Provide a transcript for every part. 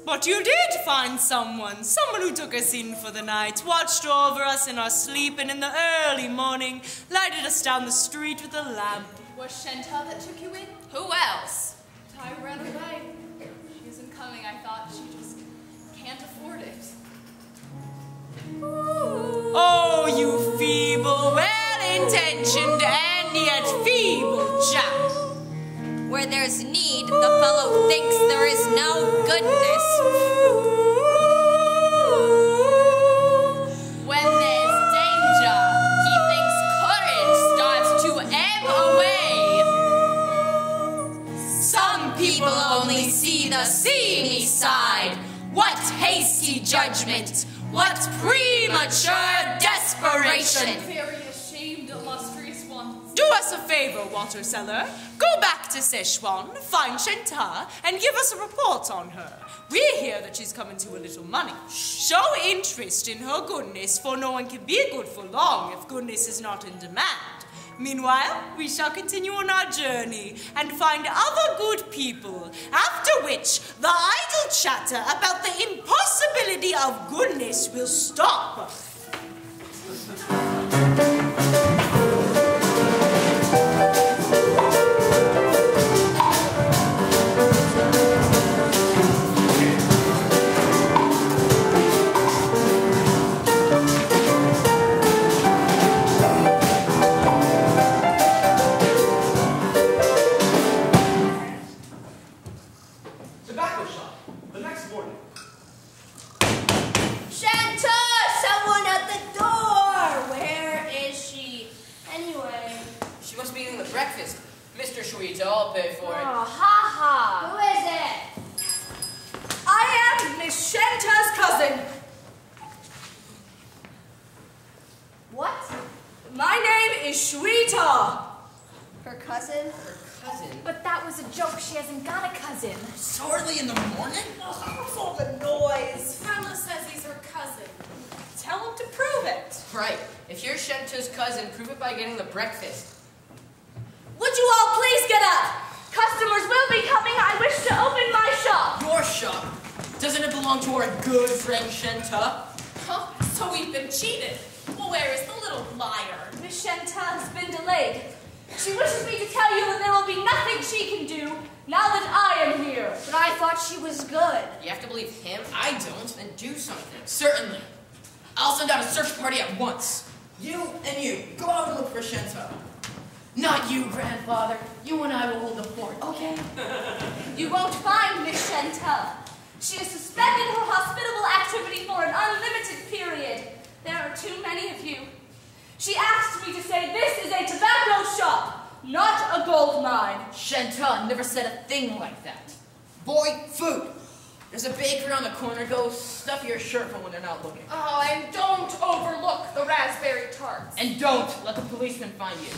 But you did find someone who took us in for the night, watched over us in our sleep, and in the early morning lighted us down the street with a lamp. Was Shanta that took you in? Who else? I ran away. She isn't coming. I thought she just can't afford it. Ooh. Oh, you feeble, well-intentioned, and yet feeble child. Where there's need, the fellow thinks there is no goodness. When there's danger, he thinks courage starts to ebb away. Some people only see the seamy side. What hasty judgment! What premature desperation! Very ashamed, illustrious one. Do us a favor, water seller. Go back to Setzuan, find Shanta, and give us a report on her. We hear that she's come into a little money. Show interest in her goodness, for no one can be good for long if goodness is not in demand. Meanwhile, we shall continue on our journey and find other good people, after which the idle chatter about the impossibility of goodness will stop. I'll pay for it. Oh, ha. Who is it? I am Miss Shanta's cousin. What? My name is Shanta. Her cousin? Her cousin? But that was a joke. She hasn't got a cousin. So early in the morning? What's all the noise? Fella says he's her cousin. Tell him to prove it. Right. If you're Shanta's cousin, prove it by getting the breakfast. Would you all please get up? Customers will be coming. I wish to open my shop. Your shop? Doesn't it belong to our good friend Shanta? Huh? So we've been cheated. Well, where is the little liar? Miss Shanta has been delayed. She wishes me to tell you that there will be nothing she can do now that I am here. But I thought she was good. You have to believe him? I don't. Then do something. Certainly. I'll send out a search party at once. You and you, go out and look for Shanta. Not you, grandfather. You and I will hold the fort. Okay. You won't find Miss Shanta. She has suspended her hospitable activity for an unlimited period. There are too many of you. She asked me to say this is a tobacco shop, not a gold mine. Shanta never said a thing like that. Boy, food. There's a bakery on the corner. Go stuff your shirt from when they're not looking. Oh, and don't overlook the raspberry tarts. And don't let the policeman find you.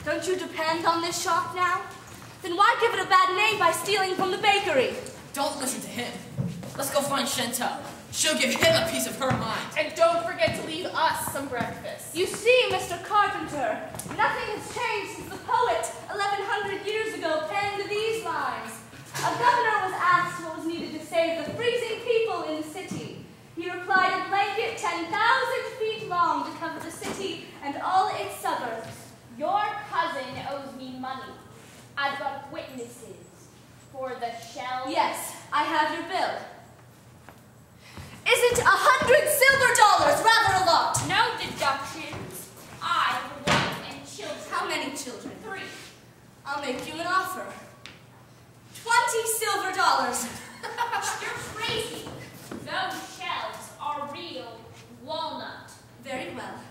Don't you depend on this shop now? Then why give it a bad name by stealing from the bakery? Don't listen to him. Let's go find Shanta. She'll give him a piece of her mind. And don't forget to leave us some breakfast. You see, Mr. Carpenter, nothing has changed since the poet 1100 years ago penned these lines. A governor was asked what was needed to save the freezing people in the city. He replied, a blanket 10,000 feet long to cover the city and all its suburbs. Your cousin owes me money. I've got witnesses for the shell. Yes, I have your bill. Isn't 100 silver dollars rather a lot? No deductions. I have a wife and children. How many children? 3. I'll make you an offer. 20 silver dollars. You're crazy. Those shells are real walnut. Very well.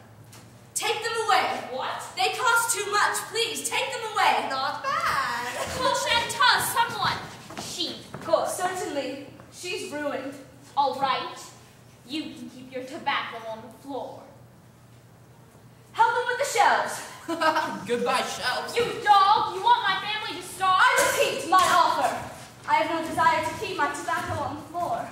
Take them away. What? They cost too much. Please, take them away. Not bad. Call Shanta, someone. She. Good. Certainly. She's ruined. All right. You can keep your tobacco on the floor. Help them with the shelves. Goodbye, shelves. You dog! You want my family to starve? I repeat my offer. I have no desire to keep my tobacco on the floor.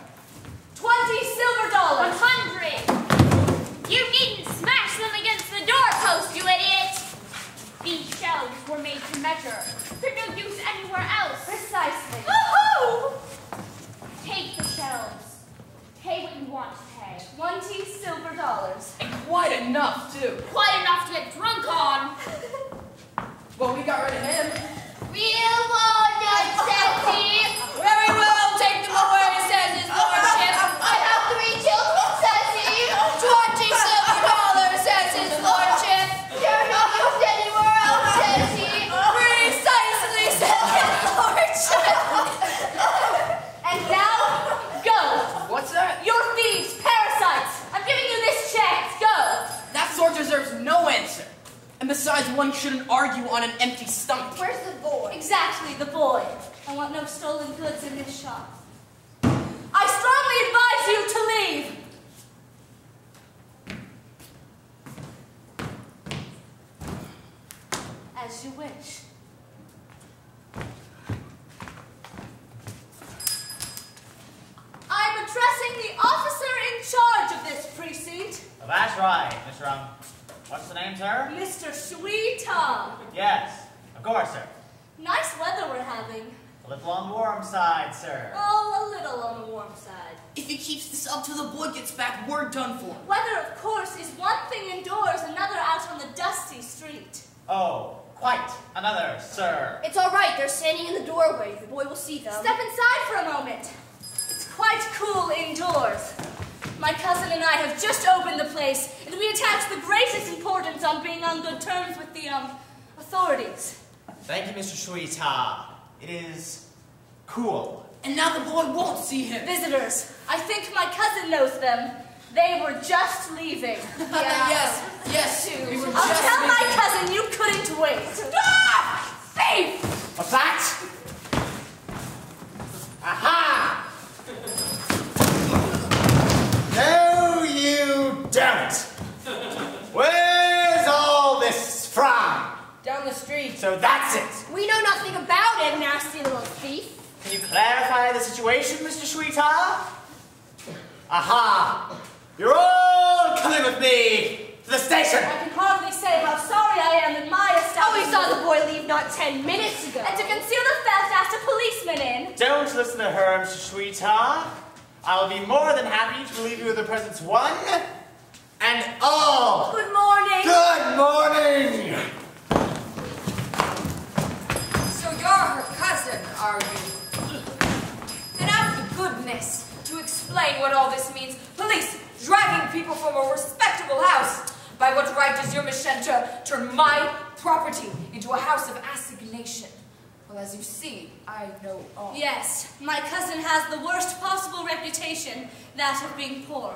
20 silver dollars. 100. You needn't smash them against the doorpost, you idiot! These shelves were made to measure. They're no use anywhere else. Precisely. Woohoo! Take the shelves. got rid of him. Real walnuts, Setzy. Very well, take them away, says his lordship. I have 3 children, Setzy. $20 says his lordship. They're not used anywhere else, Setzy. Precisely, says his lordship. And now, go. What's that? You're thieves, parasites. I'm giving you this chance. Go. That sort deserves no answer. And besides, one shouldn't argue on an empty stomach. Where's the boy? Exactly, the boy. I want no stolen goods in this shop. I strongly advise you to leave. As you wish. I'm addressing the officer in charge of this precinct, Well, that's right, Mr. What's the name, sir? Mr. Shanta. Yes, of course, sir. Nice weather we're having. A little on the warm side, sir. Oh, a little on the warm side. If he keeps this up till the boy gets back, we're done for. Weather, of course, is one thing indoors, another out on the dusty street. Oh, quite another, sir. It's all right. They're standing in the doorway. The boy will see them. Step inside for a moment. It's quite cool indoors. My cousin and I have just opened the place, and we attach the greatest importance on being on good terms with the, authorities. Thank you, Mr. Shanta. It is cool. And now the boy won't see him. Visitors. I think my cousin knows them. They were just leaving. Yes. We were I'll just tell my leaving. cousin you couldn't wait. Ah! Thief! What's that? Aha! No, you don't. Where's all this from? Down the street. So that's it. We know nothing about it, nasty little thief. Can you clarify the situation, Mr. Shanta? Aha! You're all coming with me to the station. I can hardly say how sorry I am that my Oh, we establishment... saw the boy leave not 10 minutes ago. And to conceal the theft, asked a policeman in. Don't listen to her, Mr. Shanta. I'll be more than happy to relieve you of the presents one and all. Good morning. Good morning. So you're her cousin, are you? And out of the goodness to explain what all this means, police dragging people from a respectable house. By what right does your Miss Shanta turn my property into a house of assignation? Well, as you see, I know all. Yes, my cousin has the worst possible reputation, that of being poor.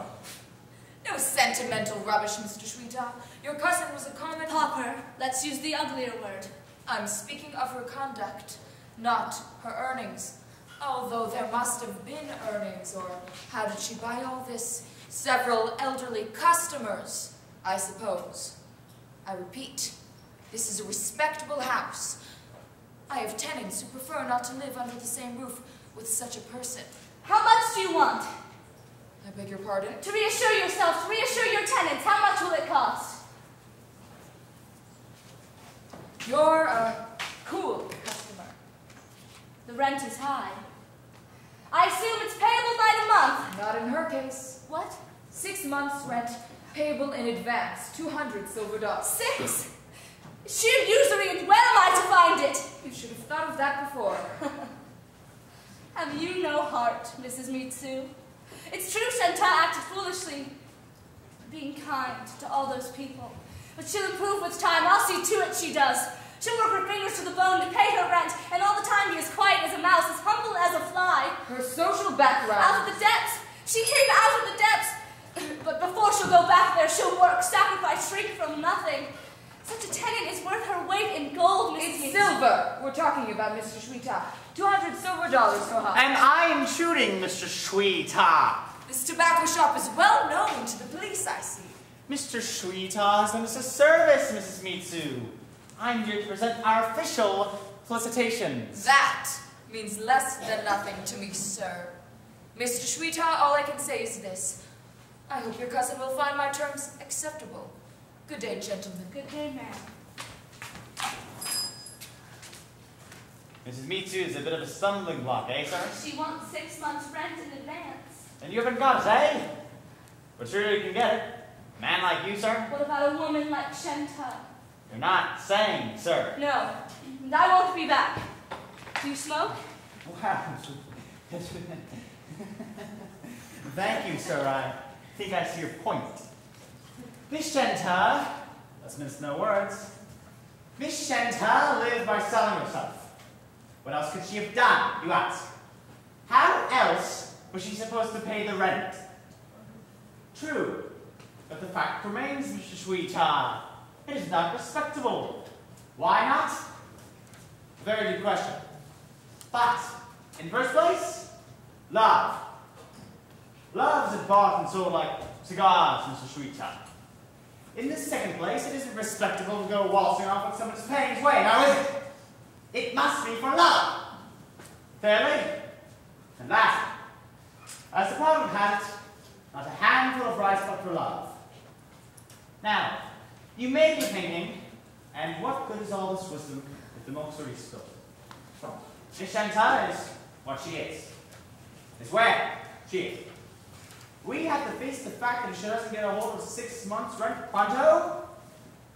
No sentimental rubbish, Mr. Shanta. Your cousin was a common... Pauper, let's use the uglier word. I'm speaking of her conduct, not her earnings. Although there must have been earnings, or how did she buy all this? Several elderly customers, I suppose. I repeat, this is a respectable house. I have tenants who prefer not to live under the same roof with such a person. How much do you want? I beg your pardon? To reassure yourself, to reassure your tenants, how much will it cost? You're a cool customer. The rent is high. I assume it's payable by the month. Not in her case. What? 6 months' rent, payable in advance, 200 silver dollars. 6? Sheer usury, and where am I to find it? You should have thought of that before. Have you no heart, Mrs. Mitsu? It's true Shanta acted foolishly, being kind to all those people. But she'll improve with time. I'll see to it she does. She'll work her fingers to the bone to pay her rent, and all the time be as quiet as a mouse, as humble as a fly. Her social background. Out of the depths. She came out of the depths. But before she'll go back there, she'll work, sacrifice, shrink from nothing. Such a tenant is worth her weight in gold, Mrs. It's Mitsu. silver we're talking about, Mr. Shanta. 200 silver dollars for her. And I am shooting, Mr. Shanta. This tobacco shop is well known to the police, I see. Mr. Shanta has done us a service, Mrs. Mitsu. I'm here to present our official felicitations. That means less than nothing to me, sir. Mr. Shanta, all I can say is this. I hope your cousin will find my terms acceptable. Good day, gentlemen. Good day, ma'am. Mrs. Mitsu is a bit of a stumbling block, eh, sir? She wants 6 months' rent in advance. And you haven't got it, eh? But sure you can get it. A man like you, sir? What about a woman like Shanta? You're not saying, sir. No, and I won't be back. Do you smoke? Wow. Thank you, sir. I think I see your point. Miss Shanta, let's mince no words. Miss Shanta lived by selling herself. What else could she have done, you ask? How else was she supposed to pay the rent? True, but the fact remains, Mr. Sweetheart, it is not respectable. Why not? Very good question. But, in first place, love. Love is bought and sold like cigars, Mr. Sweetheart. In the second place, it isn't respectable to go waltzing off when someone's paying his way, now is it? It must be for love. Fairly? And lastly, as the proverb has it, not a handful of rice but for love. Now, you may be thinking, and what good is all this wisdom if the monks are spilled? Miss Shanta is what she is. Is where she is. We have to face the fact that if she doesn't get a hold of 6 months' rent pronto,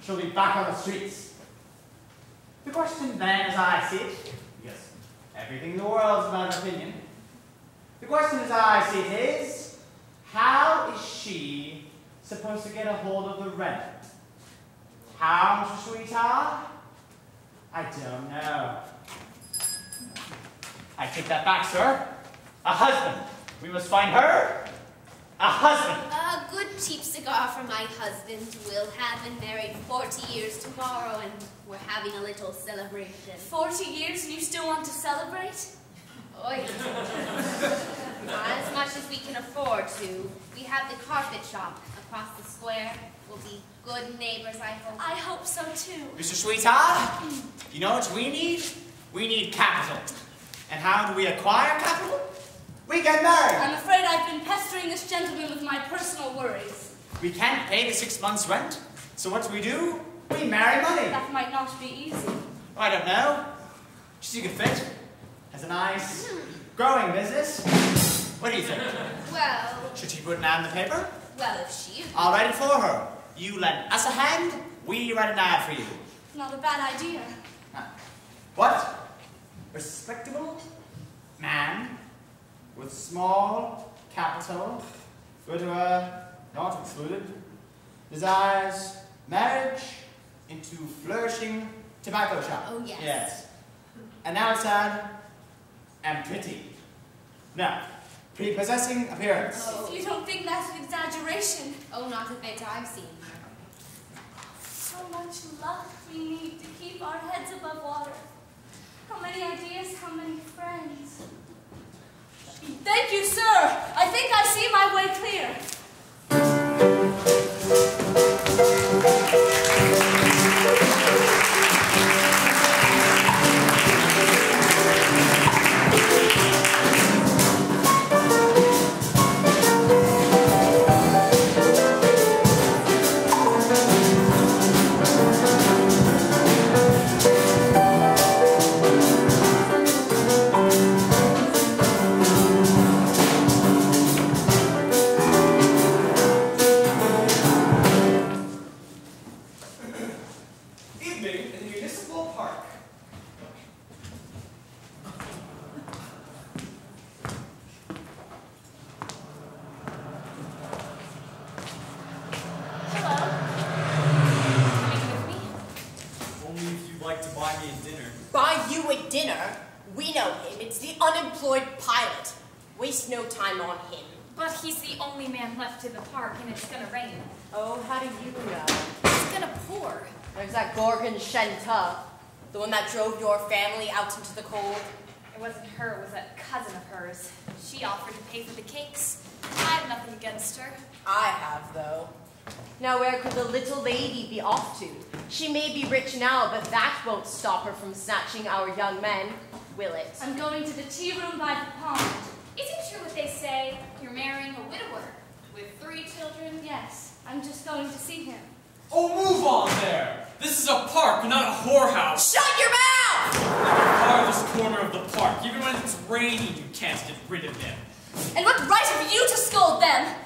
she'll be back on the streets. The question then, as I see it, because everything in the world is about an opinion, the question as I see it is, how is she supposed to get a hold of the rent? How, Mr. Sweetheart? I don't know. I take that back, sir. A husband. We must find her a husband. A good cheap cigar for my husband. We'll have been married 40 years tomorrow, and we're having a little celebration. 40 years and you still want to celebrate? Oh, not as much as we can afford to. We have the carpet shop across the square. We'll be good neighbors, I hope. I hope so too. Mr. Sweetheart, you know what we need? We need capital. And how do we acquire capital? We get married. I'm afraid I've been pestering this gentleman with my personal worries. We can't pay the 6 months' rent. So what do? We marry money. That might not be easy. I don't know. She's a good fit. Has a nice growing business. What do you think? Well, Should she put an ad in the paper? well, if she... I'll write it for her. You lend us a hand, we write an ad for you. Not a bad idea. What? Respectable man with small capital, good not excluded, desires marriage into flourishing tobacco shop. Oh, yes. Yes. And now it's sad and pretty. Now, prepossessing appearance. If you don't think that's an exaggeration. Oh, not a bit I've seen her. So much luck we need to keep our heads above water. How many ideas, how many friends. Thank you, sir. I think I see my way clear. To the park and it's gonna rain. Oh, how do you know? It's gonna pour. There's that Gorgon Shanta, the one that drove your family out into the cold. It wasn't her, it was a cousin of hers. She offered to pay for the cakes. I have nothing against her. I have, though. Now where could the little lady be off to? She may be rich now, but that won't stop her from snatching our young men, will it? I'm going to the tea room by the pond. Is it true what they say? You're marrying a widower with 3 children? Yes, I'm just going to see him. Oh, move on there! This is a park, not a whorehouse! Shut your mouth! The farthest corner of the park. Even when it's raining, you can't get rid of them. And what right have you to scold them?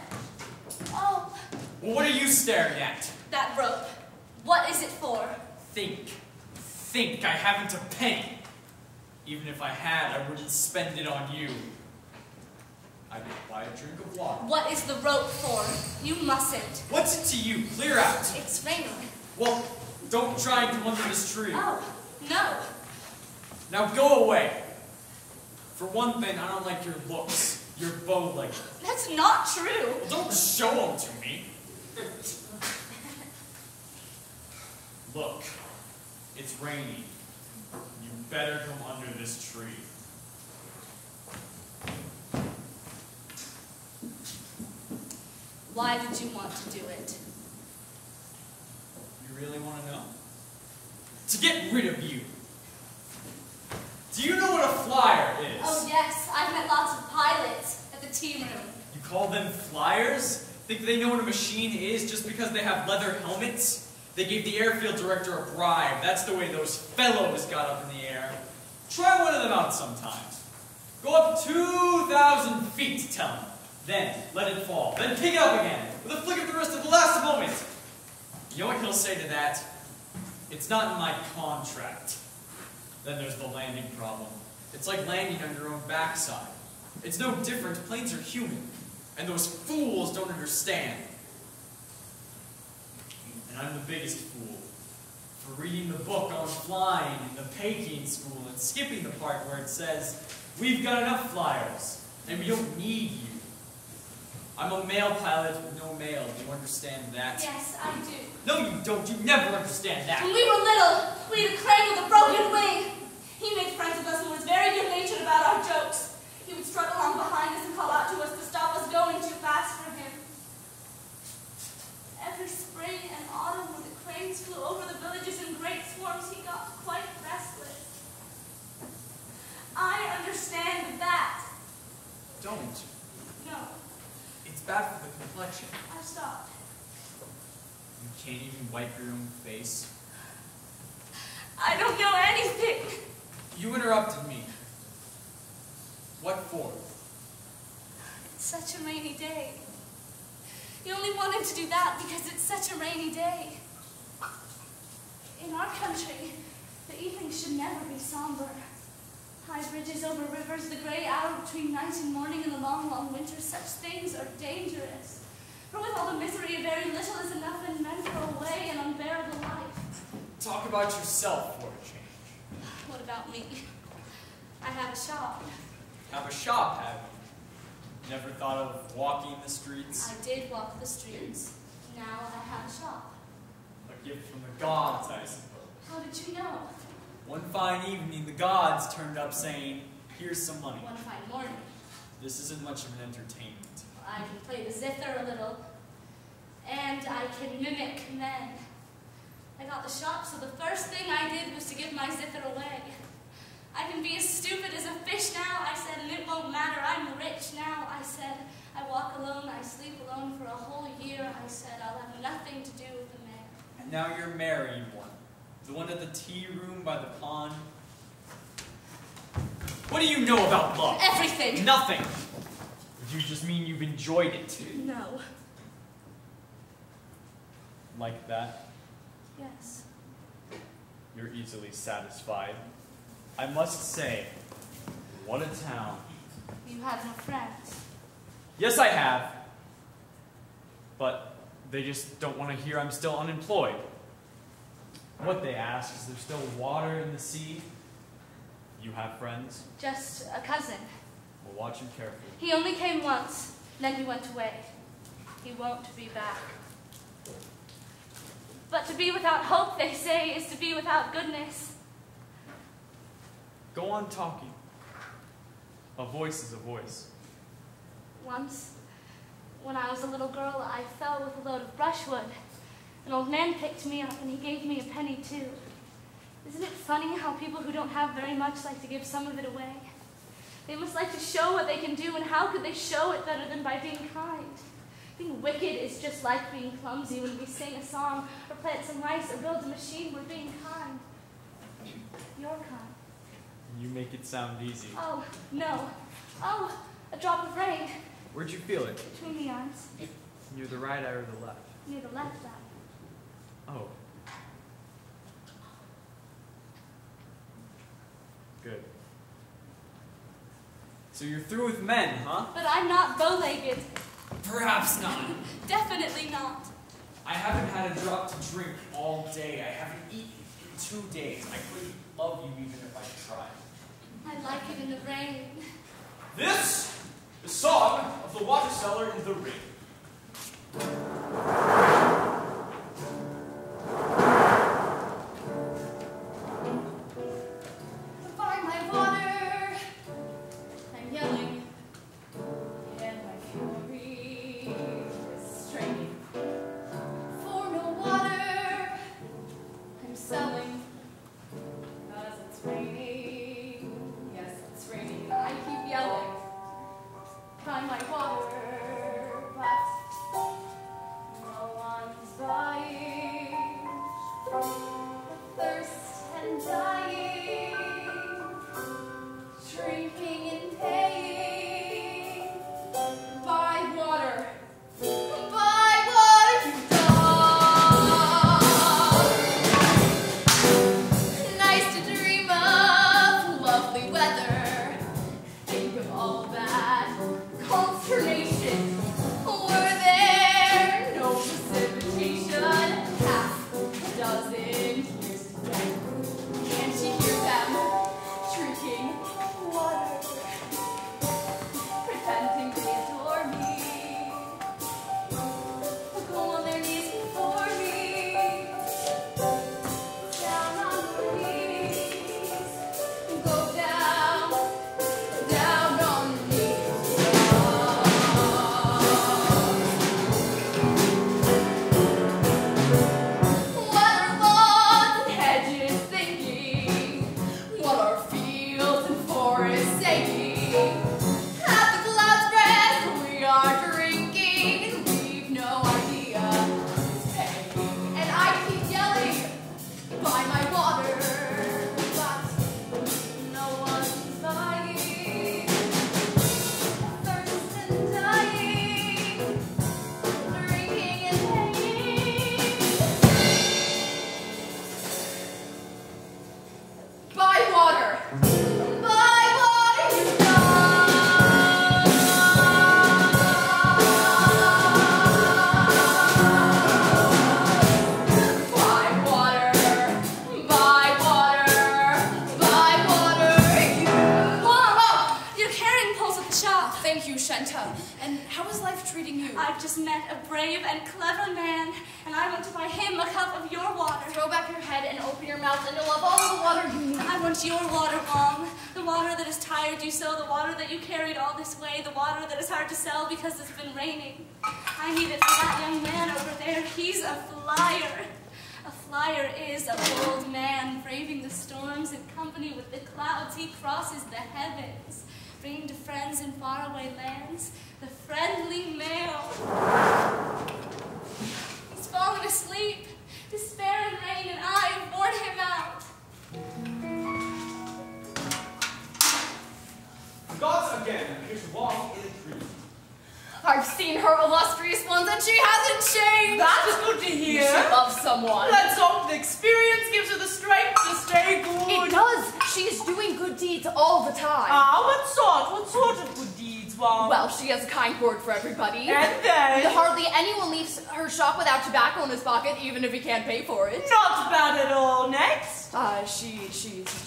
Oh. Well, what are you staring at? That rope. What is it for? Think I haven't a penny. Even if I had, I wouldn't spend it on you. I could buy a drink of water. What is the rope for? You mustn't. What's it to you? Clear out. It's raining. Well, don't try and come under this tree. Oh, no. Now go away. For one thing, I don't like your looks. You're bow-legged. That's not true. Well, don't show them to me. Look, it's raining. You better come under this tree. Why did you want to do it? You really want to know? To get rid of you. Do you know what a flyer is? Oh, yes. I've met lots of pilots at the tea room. You call them flyers? Think they know what a machine is just because they have leather helmets? They gave the airfield director a bribe. That's the way those fellows got up in the air. Try one of them out sometimes. Go up 2,000 feet, tell him. Then let it fall. Then pick it up again with a flick of the wrist at the last moment. You know what he'll say to that? It's not in my contract. Then there's the landing problem. It's like landing on your own backside. It's no different. Planes are human. And those fools don't understand. And I'm the biggest fool for reading the book on flying in the Peking school and skipping the part where it says, we've got enough flyers, and we don't need you. I'm a male pilot with no mail. Do you understand that? Yes, I do. No, you don't. You never understand that. When we were little, we had a crane with a broken wing. He made friends with us and was very good-natured about our jokes. He would strut along behind us and call out to us to stop us going too fast for him. Every spring and autumn when the cranes flew over the villages in great swarms, he got quite restless. I understand that. Don't. No, It's bad for the complexion. I stopped. You can't even wipe your own face. I don't know anything. You interrupted me. What for? It's such a rainy day. You only wanted to do that because it's such a rainy day. In our country, the evenings should never be somber. High bridges over rivers, the gray hour between night and morning in the long, long winter, such things are dangerous. For with all the misery, very little is enough in men for away an unbearable life. Talk about yourself for a change. What about me? I have a shop. Have a shop, have you? Never thought of walking the streets? I did walk the streets. Now I have a shop. A gift from the gods, I suppose. How did you know? One fine evening, the gods turned up saying, here's some money. One fine morning. This isn't much of an entertainment. I can play the zither a little, and I can mimic men. I got the shop, so the first thing I did was to give my zither away. I can be as stupid as a fish now, I said, and it won't matter, I'm rich now, I said. I walk alone, I sleep alone for a whole year, I said. I'll have nothing to do with the man. And now you're marrying one. The one at the tea room by the pond. What do you know about love? Everything. Nothing. Or do you just mean you've enjoyed it? No. Like that? Yes. You're easily satisfied. I must say, what a town. You have no friends. Yes, I have. But they just don't want to hear I'm still unemployed. What they ask is there still water in the sea? You have friends? Just a cousin. Well, watch him carefully. He only came once, then he went away. He won't be back. But to be without hope, they say, is to be without goodness. Go on talking. A voice is a voice. Once, when I was a little girl, I fell with a load of brushwood. An old man picked me up and he gave me a penny too. Isn't it funny how people who don't have very much like to give some of it away? They must like to show what they can do, and how could they show it better than by being kind? Being wicked is just like being clumsy when we sing a song, or plant some rice, or build a machine. We're being kind. You're kind. You make it sound easy. Oh, no. Oh, a drop of rain. Where'd you feel it? Between the arms. Near the right eye or the left? Near the left eye. Oh. Good. So you're through with men, huh? But I'm not bow-legged. Perhaps not. Definitely not. I haven't had a drop to drink all day. I haven't eaten in 2 days. I couldn't love you even if I tried. I like it in the rain. This is Song of the Water Cellar in the Ring. By my water, I'm yelling, and my fury is straining. For no water, I'm selling, 'cause it's raining. Yes, it's raining, and I keep yelling, by my water, but no one's buying. Thirst and dying, shrinking and paying. Buy water, you dog. Nice to dream of lovely weather. Think of all that consternation. Were there no precipitation? Half a dozen years to death. Can't you hear them shrieking water, pretending they adore me? Go on their knees before me, down on their knees, go down, down on their knees. What are lawns and hedges thinking? What are fields and forests saying? At the cloud's breath we are drinking, and we've no idea who's paying. And I keep yelling, buy my water, but no one's buying. Thirst and dying, drinking and paying. Buy water, you dog. Buy water, you. Whoa! You're carrying poles at the shop. Thank you, Shanta. And how is life treating you? I've just met a brave and clever man, and I want to buy him a cup of your water. Throw back your head and open your mouth, and you'll have all the water you need. I want your water, Mom. The water that has tired you so, the water that you carried all this way, the water that is hard to sell because it's been raining. I need it for that young man over there. He's a flyer. A flyer is a bold man, braving the storms in company with the clouds. He crosses the heavens, bringing to friends in faraway lands the friendly mail. He's fallen asleep, despair and rain, and I've worn him out. The gods again appear to walk in a dream. I've seen her illustrious ones, and she hasn't changed. That's good to hear. She loves someone. Let's hope the experience gives her the strength to stay good. It does. She is doing good deeds all the time. What sort? What sort of good deeds, Mom? Well, she has a kind word for everybody. And then? Hardly anyone leaves her shop without tobacco in his pocket, even if he can't pay for it. Not bad at all. Next?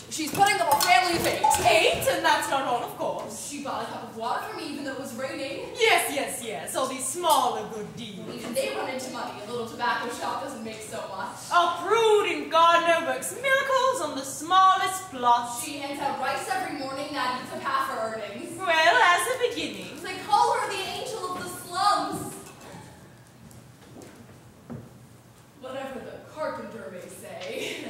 She's putting up a family fete. Eight, and that's not all, of course. She bought a cup of water for me, even though it was raining. Yes. All these smaller good deeds. Even they run into money. A little tobacco shop doesn't make so much. A prudent gardener works miracles on the smallest plots. She hands out rice every morning that eats up half her earnings. Well, as a beginning. They call her the angel of the slums. Whatever the carpenter may say.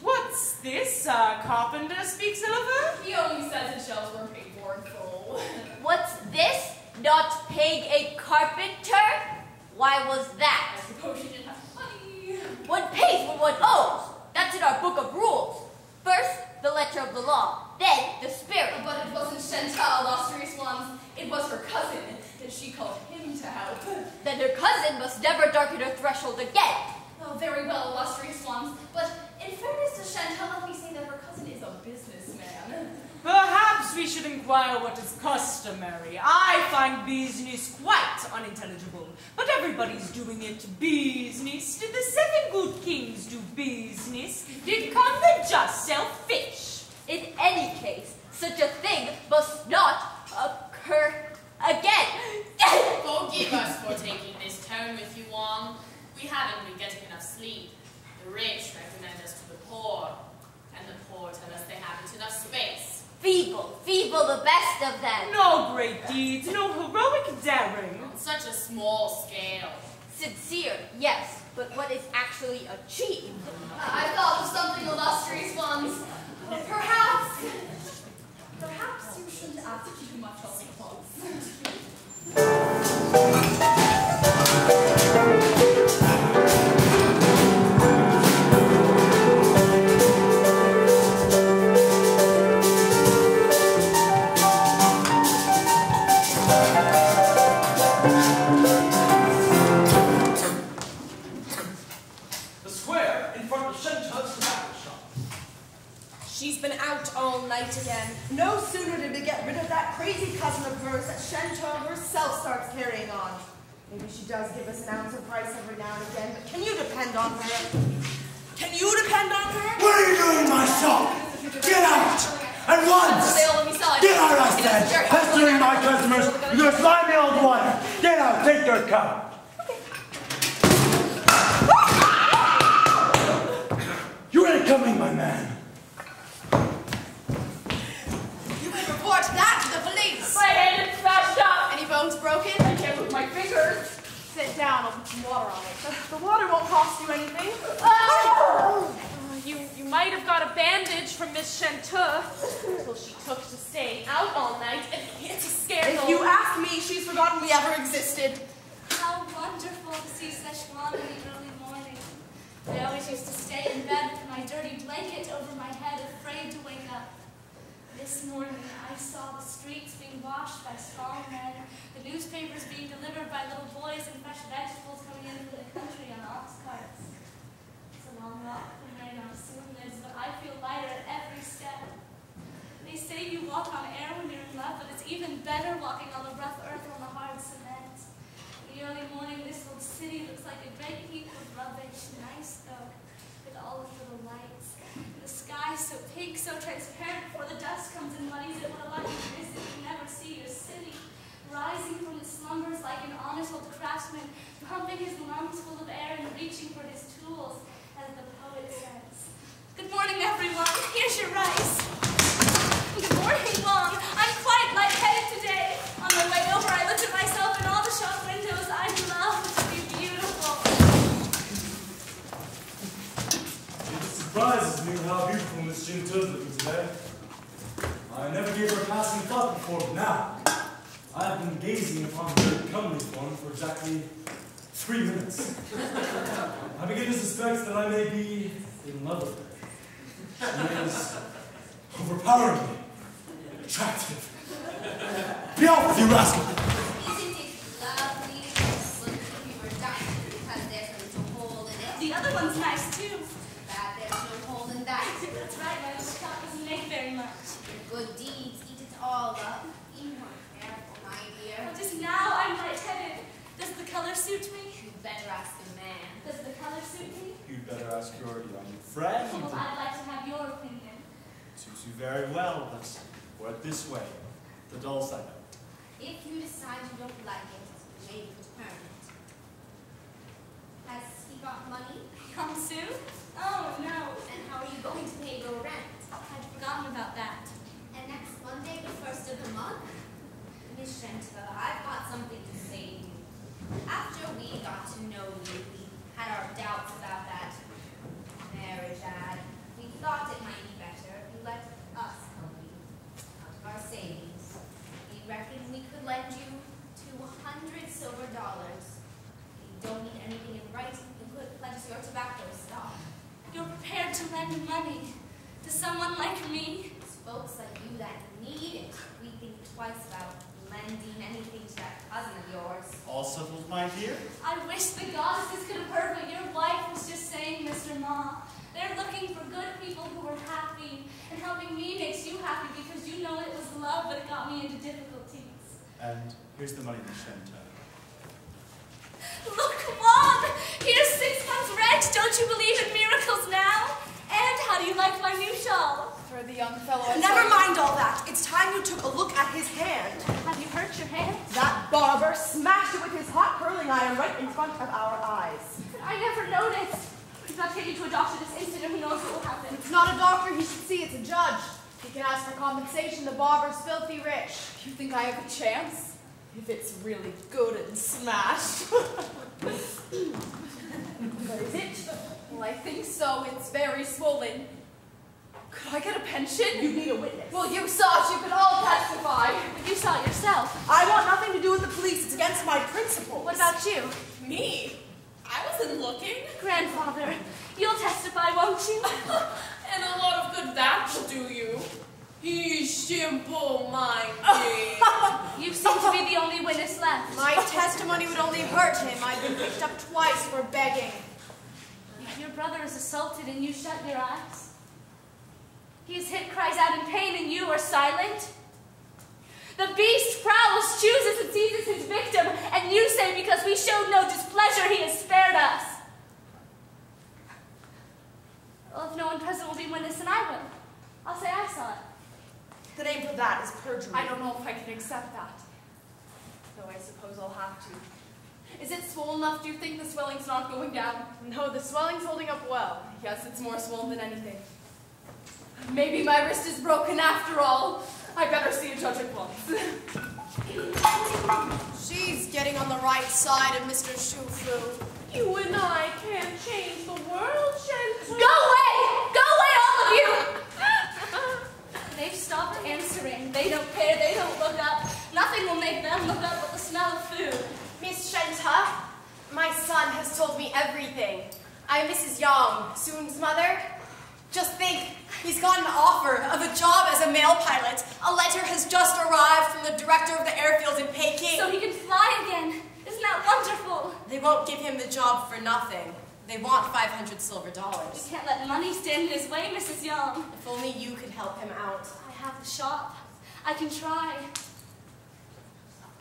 What's this? Carpenter speaks ill of her? He only says his shelves weren't paid for in full. What's this? Not paying a carpenter? Why was that? I suppose she didn't have money. One pays what one owes. That's in our book of rules. First, the letter of the law. Then, the spirit. But it wasn't Shanta, illustrious ones. It was her cousin, and she called him to help. Then her cousin must never darken her threshold again. Oh, very well, illustrious ones. But in fairness to Shanta, let me say that her cousin is a businessman. inquire what is customary. I find business quite unintelligible, but everybody's doing it business. Did the 7 good kings do business? Did come that just sell fish? In any case, such a thing must not occur again. Forgive us for taking this tone with you, Wong. We haven't been getting enough sleep. The rich recommend us to the poor, and the poor tell us they haven't enough space. Feeble, the best of them. No great deeds, no heroic daring. On such a small scale. Sincere, yes, but what is actually achieved? I thought of something illustrious once. Perhaps you shouldn't ask too much of me once. The square in front of Shanta's tobacco shop. She's been out all night again. No sooner did we get rid of that crazy cousin of hers that Shanta herself starts carrying on. Maybe she does give us an ounce of rice every now and again, but can you depend on her? Can you depend on her? What are you doing in my shop? Get out! At once! Get out, I said! Pestering my customers! You're gonna slimy old one! Get out! Take your cup! You ain't coming, my man! You can report that to the police. My hand is smashed up. Any bones broken? I can't move my fingers. Sit down, I'll put some water on it. The water won't cost you anything. You might have got a bandage from Miss Shanta until she took to staying out all night, and it's a scandal. If you ask me, she's forgotten we ever existed. How wonderful to see Setzuan in the early morning. I always used to stay in bed with my dirty blanket over my head, afraid to wake up. This morning, I saw the streets being washed by strong men, the newspapers being delivered by little boys, and fresh vegetables coming in from the country on ox carts. It's a long walk from where now soon lives, but I feel lighter at every step. They say you walk on air when you're in love, but it's even better walking on the rough earth on the hard cement. In the early morning, this old city looks like a great heap of rubbish, nice though, with all the little lights. The sky so pink, so transparent before the dust comes and muddies it. What a lucky visit you never see your city. Rising from its slumbers like an honest old craftsman, pumping his lungs full of air and reaching for his tools, as the poet says. Good morning, everyone. Here's your rice. Good morning, Wong. I'm quite lightheaded today. On my way over, I looked at myself in all the shop windows. I love to be beautiful. It surprises me how beautiful Miss Shinta's looking today. I never gave her a passing thought before, but now I have been gazing upon her comely form for exactly 3 minutes. I begin to suspect that I may be in love with her. She is overpoweringly attractive. Be off with you, rascal! Isn't it lovely? Look, if you were dying because there's a little hole in it. The other one's nice, too. Bad there's no hole in that. That's right, my little shop doesn't make very much. Your good deeds eat it all up. Be more careful, my dear. Well, just now I'm lightheaded. Does the color suit me? You'd better ask a man. Does the color suit me? You'd better ask your young friend. Well, I'd like to have your opinion. Suits you very well, but work this way. The dull side up. If you decide you don't like it, you may return it. Has he got money? Come soon? Oh, no. And how are you going to pay your rent? I'd forgotten about that. And next Monday, the 1st of the month? Miss Shanta, I've got something to say to you. After we got to know you, we had our doubts about that marriage ad. We thought it might be better if you let us help you out of our savings. We reckoned we could lend you $200 silver. If you don't need anything in writing, you could pledge us your tobacco stock. You're prepared to lend money to someone like me? It's folks like you that need it. We think twice about lending anything to that cousin of yours. All settled, my dear? I wish the goddesses could have heard what your wife was just saying, Mr. Ma. They're looking for good people who are happy, and helping me makes you happy because you know it was love that difficulties. And here's the money, Miss Shanta. Look, come on! Here's 6 months' rent. Don't you believe in miracles now? And how do you like my new shawl? For the young fellow. Never mind all that. It's time you took a look at his hand. Have you hurt your hand? That barber smashed it with his hot curling iron right in front of our eyes. I never noticed. We've got to take you to a doctor this instant, or who knows what will happen. It's not a doctor he should see, it's a judge. He can ask for compensation. The barber's filthy rich. You think I have a chance? If it's really good and smashed. But is it? Well, I think so. It's very swollen. Could I get a pension? You need a witness. Well, you saw it. You can all testify. But you saw it yourself. I want nothing to do with the police. It's against my principles. What about you? Me? I wasn't looking. Grandfather, you'll testify, won't you? And a lot of good that will do you. He's simple-minded. You seem to be the only witness left. My testimony would only hurt him. I've been picked up twice for begging. Your brother is assaulted and you shut your eyes. He is hit, cries out in pain, and you are silent. The beast prowls, chooses and seizes his victim, and you say because we showed no displeasure he has spared us. Well, if no one present will be witness, then I will. I'll say I saw it. The name for that is perjury. I don't know if I can accept that. Though I suppose I'll have to. Is it swollen enough? Do you think the swelling's not going down? No, the swelling's holding up well. Yes, it's more swollen than anything. Maybe my wrist is broken after all. I better see a judge at once. She's getting on the right side of Mr. Shufu. You and I can't change the world, Shanta. Go away! Go away, all of you! They've stopped answering. They don't care. They don't look up. Nothing will make them look up but the smell of food. Miss Shanta, my son has told me everything. I'm Mrs. Young, Soon's mother. Just think, he's got an offer of a job as a mail pilot. A letter has just arrived from the director of the airfield in Peking. So he can fly again. Isn't that wonderful? They won't give him the job for nothing. They want 500 silver dollars. We can't let money stand in his way, Mrs. Young. If only you could help him out. I have the shop. I can try.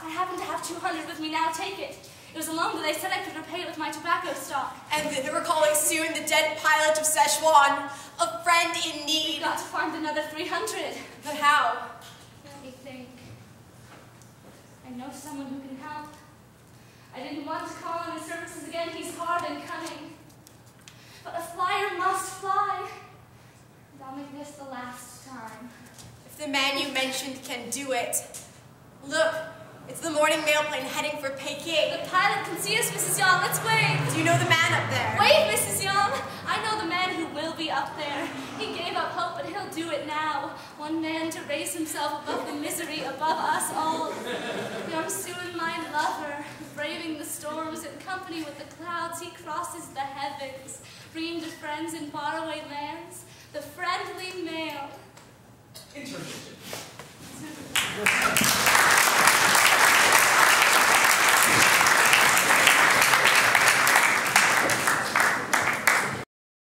I happen to have 200 with me now. Take it. It was a loan that they said I could repay it with my tobacco stock. And then they were calling Soon the dead pilot of Setzuan, a friend in need. We've got to find another 300. But how? Let me think. I know someone who can help. I didn't want to call on his services again. He's hard and cunning. But a flyer must fly. And I'll make this the last time. If the man you mentioned can do it. Look, it's the morning mail plane heading for Peking. The pilot can see us, Mrs. Young. Let's wave. Do you know the man up there? Wave, Mrs. Young. I know the man who will be up there. He gave up hope, but he'll do it now. One man to raise himself above the misery, above us all. Young Soon, my lover, braving the storms in company with the clouds, he crosses the heavens, bringing to friends in faraway lands the